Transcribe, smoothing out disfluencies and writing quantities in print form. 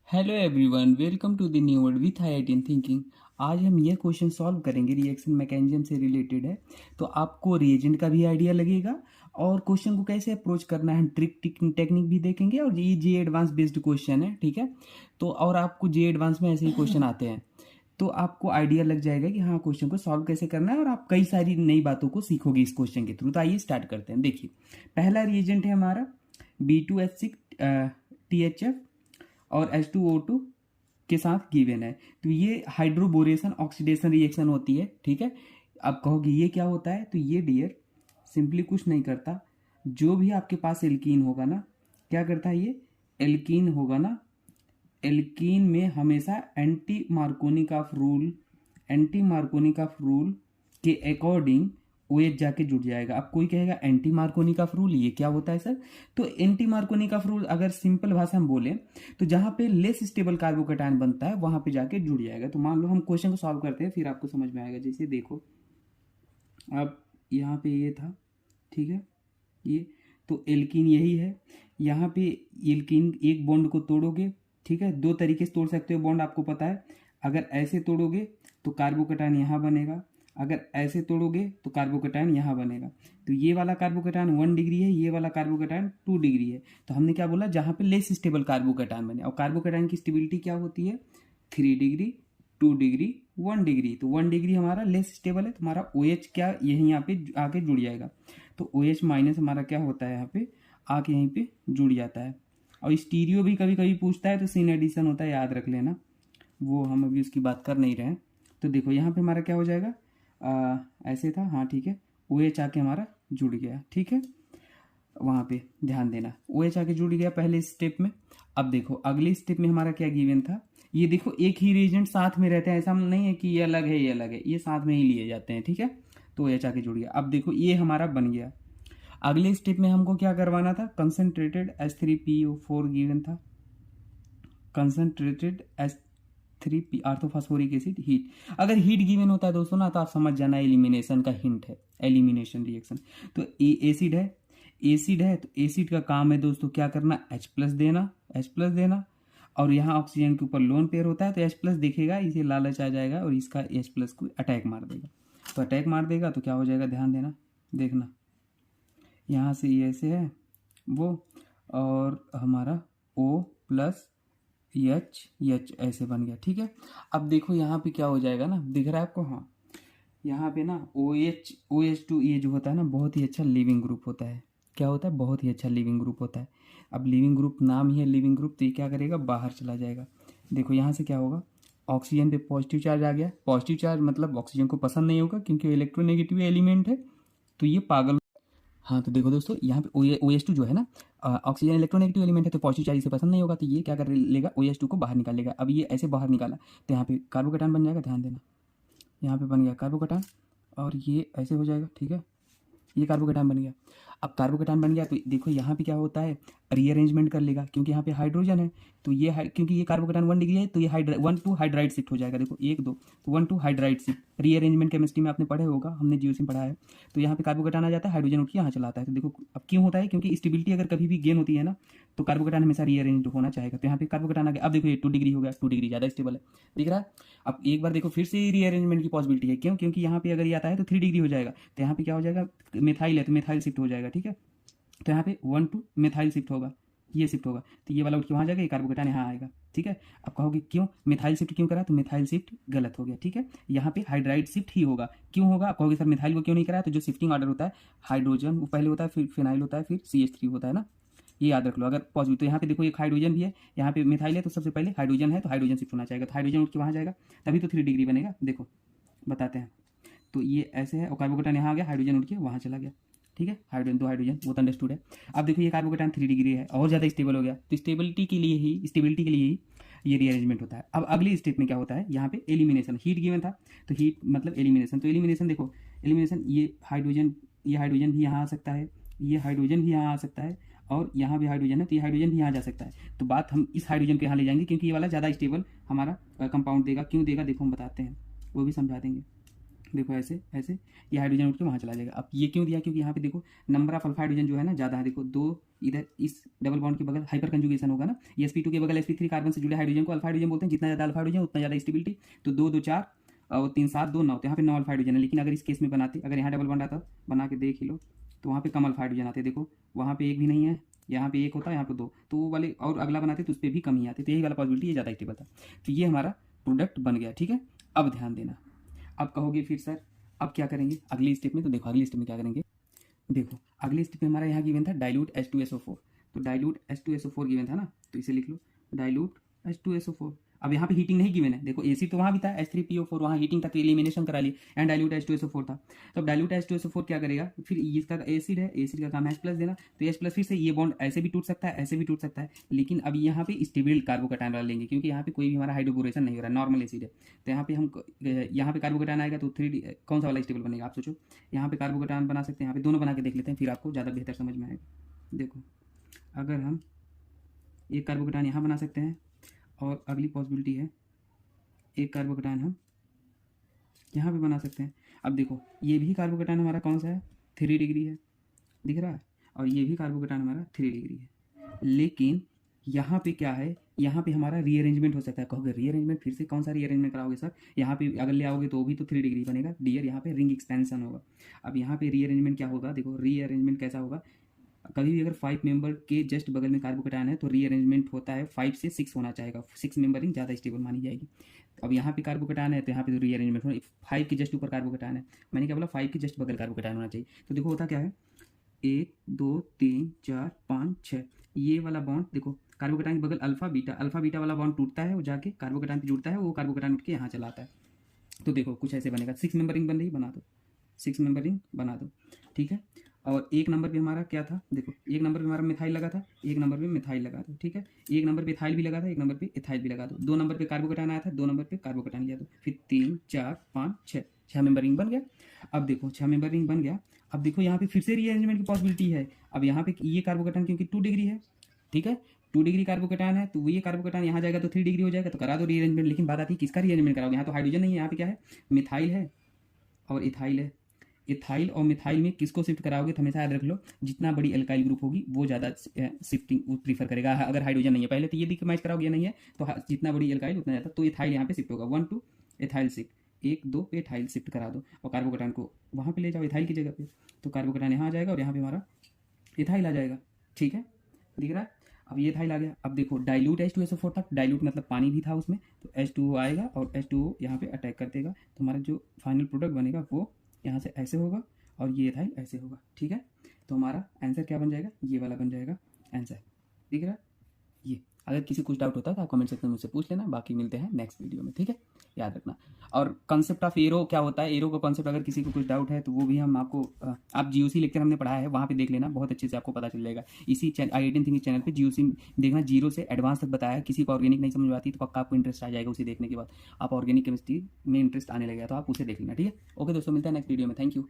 Hello everyone, welcome to the new world with I thinking. आज हम ये question solve करेंगे, रिएक्शन मैकेनिज्म से रिलेटेड है। तो आपको रिएजेंट का भी आइडिया लगेगा और क्वेश्चन को कैसे अप्रोच करना है, हम ट्रिक टेक्निक भी देखेंगे। और ये जे एडवांस बेस्ड क्वेश्चन है, ठीक है। तो और आपको जे एडवांस में ऐसे ही क्वेश्चन आते हैं, तो आपको आइडिया लग जाएगा कि हाँ क्वेश्चन को सॉल्व कैसे करना है, और आप कई सारी नई बातों को सीखोगे इस क्वेश्चन के थ्रू। तो आइए स्टार्ट करते हैं। देखिए, पहला रिएजेंट है हमारा B2H6THF और H2O2 के साथ गिवन है। तो ये हाइड्रोबोरेशन ऑक्सीडेशन रिएक्शन होती है, ठीक है। अब कहोगे ये क्या होता है, तो ये डियर सिंपली कुछ नहीं करता। जो भी आपके पास एल्कीन होगा ना, क्या करता है ये एल्कीन होगा ना, एल्कीन में हमेशा एंटी मार्कोनिक ऑफ रूल के अकॉर्डिंग OH जाके जुड़ जाएगा। अब कोई कहेगा एंटी मार्कोनिक ऑफ रूल ये क्या होता है सर? तो एंटी मार्कोनिक ऑफ रूल अगर सिंपल भाषा में बोले तो जहां पे लेस स्टेबल कार्बोकेटायन बनता है वहां पे जाके जुड़ जाएगा। तो मान लो हम क्वेश्चन को सॉल्व करते हैं, फिर आपको समझ में आएगा। जैसे देखो, अब यहाँ पे ये था, ठीक है, ये तो एल्कीन यही है। यहाँ पे एल्कीन एक बॉन्ड को तोड़ोगे, ठीक है, दो तरीके से तोड़ सकते हो बॉन्ड, आपको पता है। अगर ऐसे तोड़ोगे तो कार्बोकेटायन यहाँ बनेगा, अगर ऐसे तोड़ोगे तो कार्बोकेटायन यहाँ बनेगा। तो ये वाला कार्बोकेटायन 1 डिग्री है, ये वाला कार्बोकेटायन 2 डिग्री है। तो हमने क्या बोला, जहाँ पे लेस स्टेबल कार्बोकेटायन बने। और कार्बोकेटायन की स्टेबिलिटी क्या होती है, 3 डिग्री, 2 डिग्री, 1 डिग्री। तो 1 डिग्री हमारा लेस स्टेबल है, तो हमारा OH क्या यही यहाँ पे आके जुड़ जाएगा। तो OH माइनस हमारा क्या होता है, यहाँ पे आके यहीं पे जुड़ जाता है। और स्टीरियो भी कभी कभी पूछता है, तो सिन एडिशन होता है, याद रख लेना। वो हम अभी उसकी बात कर नहीं रहे हैं। तो देखो यहाँ पे हमारा क्या हो जाएगा, ऐसे था, हाँ ठीक है, OH आके हमारा जुड़ गया, ठीक है। वहाँ पे ध्यान देना, OH आके जुड़ गया पहले स्टेप में। अब देखो अगले स्टेप में हमारा क्या गिवन था, ये देखो एक ही रिएजेंट साथ में रहते हैं, ऐसा नहीं है कि ये अलग है ये अलग है, ये साथ में ही लिए जाते हैं, ठीक है। तो OH आके जुड़ गया। अब देखो ये हमारा बन गया। अगले स्टेप में हमको क्या करवाना था, कंसनट्रेटेड H3PO4 गिवन था, कंसनट्रेटेड H3P आर्थोफॉस्फोरिक एसिड हीट। अगर हीट गिवन होता है दोस्तों ना, तो आप समझ जाना एलिमिनेशन का हिंट है, एलिमिनेशन रिएक्शन। तो एसिड है, एसिड है तो एसिड का काम है दोस्तों क्या करना, H+ देना। और यहाँ ऑक्सीजन के ऊपर लोन पेयर होता है, तो H+ देखेगा, इसे लालच आ जाएगा और इसका H+ को अटैक मार देगा। तो अटैक मार देगा तो क्या हो जाएगा, ध्यान देना, देखना यहाँ से ये ऐसे है वो, और हमारा O+H ऐसे बन गया, ठीक है। अब देखो यहाँ पे क्या हो जाएगा ना, दिख रहा है आपको, हाँ यहाँ पे ना OH2 ये जो होता है ना, बहुत ही अच्छा लिविंग ग्रुप होता है। क्या होता है, बहुत ही अच्छा लिविंग ग्रुप होता है। अब लिविंग ग्रुप नाम ही है लिविंग ग्रुप, तो ये क्या करेगा, बाहर चला जाएगा। देखो यहाँ से क्या होगा, ऑक्सीजन पे पॉजिटिव चार्ज आ गया। पॉजिटिव चार्ज मतलब ऑक्सीजन को पसंद नहीं होगा, क्योंकि इलेक्ट्रोनेगेटिव एलिमेंट है, तो ये पागल। हाँ तो देखो दोस्तों, यहाँ पे OH2 जो है ना, ऑक्सीजन इलेक्ट्रोनेगेटिव एलिमेंट है, तो पॉजिटिव चार्ज इसे पसंद नहीं होगा, तो ये क्या कर लेगा, OH2 को बाहर निकाल लेगा। अब ये ऐसे बाहर निकाला तो यहाँ पे कार्बोकेटायन बन जाएगा, ध्यान देना, यहाँ पे बन गया कार्बोकेटायन, और ये ऐसे हो जाएगा, ठीक है, ये कार्बोकेटायन बन गया। अब कार्बोकेटायन बन गया तो देखो यहाँ पे क्या होता है, रीअरेंजमेंट कर लेगा, क्योंकि यहाँ पे हाइड्रोजन है। तो ये क्योंकि ये कार्बोकेटायन 1 डिग्री है, तो ये 1 to हाइड्राइड शिफ्ट हो जाएगा। देखो 1 2, तो 1 to hydride shift. Rearrangement chemistry में आपने पढ़े होगा, हमने जीओ में पढ़ा है। तो यहाँ पे कार्बोकेटायन आ जाता है, हाइड्रोजन उठ के यहाँ चला आता है। तो देखो अब क्यों होता है, क्योंकि स्टेबिलिटी अगर कभी भी गेन होती है ना, तो कार्बोकेटायन हमेशा रीअरेंज होना चाहेगा। तो यहाँ पे कार्बोकेटायन आ गया। अब देखो ये 2 डिग्री हो गया, 2 डिग्री ज़्यादा स्टेबल है, दिख रहा है। अब एक बार देखो फिर से रीअरेंजमेंट की पॉसिबिलिटी है, क्यों, क्योंकि यहाँ पे अगर ये आता है तो 3 डिग्री हो जाएगा। तो यहाँ पे क्या हो जाएगा, मिथाइल है तो मिथाइल शिफ्ट हो जाएगा, ठीक है। तो यहाँ पे 1 to मिथाइल शिफ्ट होगा, ये शिफ्ट होगा, तो ये वाला उठ के वहाँ जाएगा, ये कार्बोकेटायन यहाँ आएगा, ठीक है। अब कहोगे क्यों मिथाइल शिफ्ट क्यों करा, तो मिथाइल शिफ्ट गलत हो गया, ठीक है। यहाँ पे हाइड्राइड शिफ्ट ही होगा। क्यों होगा, आप कहोगे सर मिथाइल को क्यों नहीं कराया, तो जो शिफ्टिंग ऑर्डर होता है, हाइड्रोजन वो पहले होता है, फिर फिनाइल होता है, फिर CH3 होता है ना, ये याद रख लो। अगर पॉजिटिव, तो यहाँ पे देखो एक हाइड्रोजन भी है, यहाँ पे मिथाइल है, तो सबसे पहले हाइड्रोजन है, तो हाइड्रोजन शिफ्ट होना चाहिए, तो हाइड्रोजन उठ के वहाँ जाएगा, तभी तो 3 डिग्री बनेगा। देखो बताते हैं, तो ये ऐसे है, और कार्बोकेटायन यहाँ आ गया, हाइड्रोजन उठ के वहाँ चला गया, ठीक है। हाइड्रोजन, 2 हाइड्रोजन, वो तो अंडरस्टूड है। अब देखो ये कार्बोकेटायन 3 डिग्री है, और ज़्यादा स्टेबल हो गया, तो स्टेबिलिटी के लिए ही ये रीअरेंजमेंट होता है। अब अगली स्टेप में क्या होता है, यहाँ पे एलिमिनेशन, हीट गिवन था, तो हीट मतलब एलिमिनेशन। तो एलिमिनेशन देखो, एलिमिनेशन ये हाइड्रोजन भी यहाँ आ सकता है, ये हाइड्रोजन भी यहाँ आ सकता है, और यहाँ भी हाइड्रोजन है, तो ये हाइड्रोजन भी यहाँ जा सकता है। तो बात हम इस हाइड्रोजन के यहाँ ले जाएंगे, क्योंकि ये वाला ज़्यादा स्टेबल हमारा कंपाउंड देगा। क्यों देगा, देखो हम बताते हैं, वो भी समझा देंगे। देखो ऐसे ऐसे ये हाइड्रोजन उठ के वहाँ चला जाएगा। अब ये क्यों दिया, क्योंकि यहाँ पे देखो नंबर ऑफ अल्फा हाइड्रोजन जो है ना ज़्यादा है। देखो 2 इधर इस डबल बॉन्ड के बगल हाइपर कंजुगेशन होगा ना, sp2 के बगल sp3 कार्बन से जुड़े हाइड्रोजन को अल्फा हाइड्रोजन बोलते हैं। जितना ज़्यादा अल्फा हाइड्रोजन उतना ज़्यादा स्टेबिलिटी। तो 2 2 4 और 3 7 2 9, तो यहाँ पे 9 अल्फा हाइड्रोजन है। लेकिन अगर इस केस में बनाते, अगर यहाँ डबल बॉन्ड आता, बना के देख ही लो, तो वहाँ पे कम अल्फा हाइड्रोजन आते। देखो वहाँ पे एक भी नहीं है, यहाँ पे एक होता है, यहाँ पे 2, तो वो वाले और अगला बनाते तो उस पर भी कम ही आते। तो यही वाला पॉसिबिलिटी ये ज़्यादा स्टेबल था। तो ये हमारा प्रोडक्ट बन गया। ठीक है, अब ध्यान देना। अब कहोगे फिर सर अब क्या करेंगे अगली स्टेप में? तो देखो अगली स्टेप में क्या करेंगे। देखो अगली स्टेप में हमारा यहाँ गिवन था डाइल्यूट H2SO4। तो डाइल्यूट H2SO4 गिवन था ना, तो इसे लिख लो डाइल्यूट H2SO4। अब यहाँ पे हीटिंग नहीं गिवन है। देखो एसिड तो वहाँ भी था H3PO4, वहाँ हीटिंग था तो एलिमिनेशन करा लिए, एंड डाइल्यूट H2SO4 था। तो अब डाइल्यूट H2SO4 क्या करेगा, फिर इसका एसिड है, एसिड का काम है H+ देना। तो H+ फिर से ये बॉन्ड ऐसे भी टूट सकता है, ऐसे भी टूट सकता है। लेकिन अब यहाँ पे स्टेबल कार्बोकैटायन वाला लेंगे, क्योंकि यहाँ पे कोई भी हमारा हाइड्रोबोरेशन नहीं हो रहा है, नॉर्मल एसिड है। तो यहाँ पे हम यहाँ पे कार्बोकैटायन आएगा तो 3D कौन सा वाला स्टेबल बनेगा आप सोचो। यहाँ पे कार्बोकैटायन बना सकते हैं, यहाँ पे दोनों बना के देख लेते हैं, फिर आपको ज़्यादा बेहतर समझ में आएगा। देखो अगर हम एक कार्बोकैटायन यहाँ बना सकते हैं, और अगली पॉसिबिलिटी है एक कार्बोकैटायन हम यहाँ पे बना सकते हैं। अब देखो ये भी कार्बोकैटायन हमारा कौन सा है, 3 डिग्री है, दिख रहा है, और ये भी कार्बोकैटायन हमारा 3 डिग्री है। लेकिन यहाँ पे क्या है, यहाँ पे हमारा रीअरेंजमेंट हो सकता है। कहोगे रीअरेंजमेंट, फिर से कौन सा रीअरेंजमेंट कराओगे सर? यहाँ पे अगर ले आओगे तो भी तो 3 डिग्री बनेगा डियर, यहाँ पे रिंग एक्सपेंशन होगा। अब यहाँ पे रीअरेंजमेंट क्या होगा, देखो रीअरेंजमेंट कैसा होगा, कभी भी अगर 5 मेंबर के जस्ट बगल में कार्बोकैटायन है तो रीअरेंजमेंट होता है 5 से 6 होना चाहेगा, 6 मेंबरिंग ज़्यादा स्टेबल मानी जाएगी। अब यहाँ पे कार्बोकैटायन है तो यहाँ पे तो रीअरेंजमेंट होना, 5 के जस्ट ऊपर कार्बोकैटायन है, मैंने क्या बोला 5 के जस्ट बगल कार्बोकैटायन होना चाहिए। तो देखो होता क्या है, 1 2 3 4 5 6, ये वाला बॉन्ड देखो कार्बोकैटायन के बगल अल्फा बीटा वाला बॉन्ड टूटता है, वो जाके कार्बोकैटायन पे जुड़ता है, वो कार्बोकैटायन उठ के यहाँ चला आता है। तो देखो कुछ ऐसे बनेगा, 6 मेंबरिंग बन रही, बना दो 6 मेंबरिंग बना दो। ठीक है, और एक नंबर पे हमारा क्या था, देखो एक नंबर पे हमारा मिथाइल लगा था, एक नंबर पे मिथाइल लगा दो। ठीक है, एक नंबर पे इथाइल भी लगा था, एक नंबर पे इथाइल भी लगा दो। 2 नंबर पे कार्बोकैटायन आया था, 2 नंबर पे कार्बोकैटायन लिया दो, फिर 3 4 5 6, 6 मेंबर रिंग बन गया। अब देखो 6 मेंबर रिंग बन गया। अब देखो यहाँ पे फिर से रीअरेंजमेंट की पॉसिबिलिटी है। अब यहाँ पे ये कार्बोकैटायन क्योंकि 2 डिग्री है, ठीक है 2 डिग्री कार्बोकैटायन है, तो ये कार्बोकैटायन यहाँ जाएगा तो 3 डिग्री हो जाएगा, तो करा दो रीअरेंजमेंट। लेकिन बात आती है किसका रीअरेंजमेंट कराओगे, यहाँ तो हाइड्रोजन नहीं है, यहाँ पे क्या है मिथाइल है और इथाइल है। इथाइल और मिथाइल में किसको शिफ्ट कराओगे, तो हमेशा याद रख लो जितना बड़ी एल्काइल ग्रुप होगी वो ज़्यादा शिफ्टिंग प्रीफर करेगा। अगर हाइड्रोजन नहीं है, पहले तो ये दिख मैच कराओगे, नहीं है तो जितना बड़ी एल्काइल उतना ज़्यादा, तो इथाइल यहाँ पे शिफ्ट होगा, 1 2 इथाइल शिफ्ट, 1 2 पे इथाइल शिफ्ट करा दो, और कार्बोकैटायन को वहाँ पे ले जाओ इथाइल की जगह पे, तो कार्बोकैटायन यहाँ आ जाएगा और यहाँ पे हमारा इथाइल आ जाएगा। ठीक है, दिख रहा है। अब ये इथाइल आ गया। अब देखो डाइल्यूट H2SO4 था, डाइल्यूट मतलब पानी भी था उसमें, तो H2O आएगा और H2O यहाँ पे अटैक कर देगा, तो हमारा जो फाइनल प्रोडक्ट बनेगा वो यहाँ से ऐसे होगा और ये इथाइल ऐसे होगा। ठीक है, तो हमारा आंसर क्या बन जाएगा, ये वाला बन जाएगा आंसर। दिख रहा है ये। अगर किसी कुछ डाउट होता है तो आप कमेंट सेक्शन में मुझसे पूछ लेना, बाकी मिलते हैं नेक्स्ट वीडियो में। ठीक है, याद रखना। और कॉन्सेप्ट ऑफ एरो क्या होता है, एरो का कॉन्सेप्ट अगर किसी को कुछ डाउट है तो वो भी हम आपको आप GOC लेक्चर हमने पढ़ाया है, वहाँ पे देख लेना, बहुत अच्छे से आपको पता चल जाएगा। इसी i18 थिंकिंग चैनल पे GOC देखना, 0 से एडवांस तक बताया है। किसी को ऑर्गेनिक नहीं समझ में आती तो पक्का आपको इंटरेस्ट आ जाएगा उसे देखने के बाद, आप ऑर्गेनिक केमिस्ट्री में इंटरेस्ट आने लगेगा तो आप उसे देख लेना। ठीक है, ओके दोस्तों, मिलता है नेक्स्ट वीडियो में। Thank you.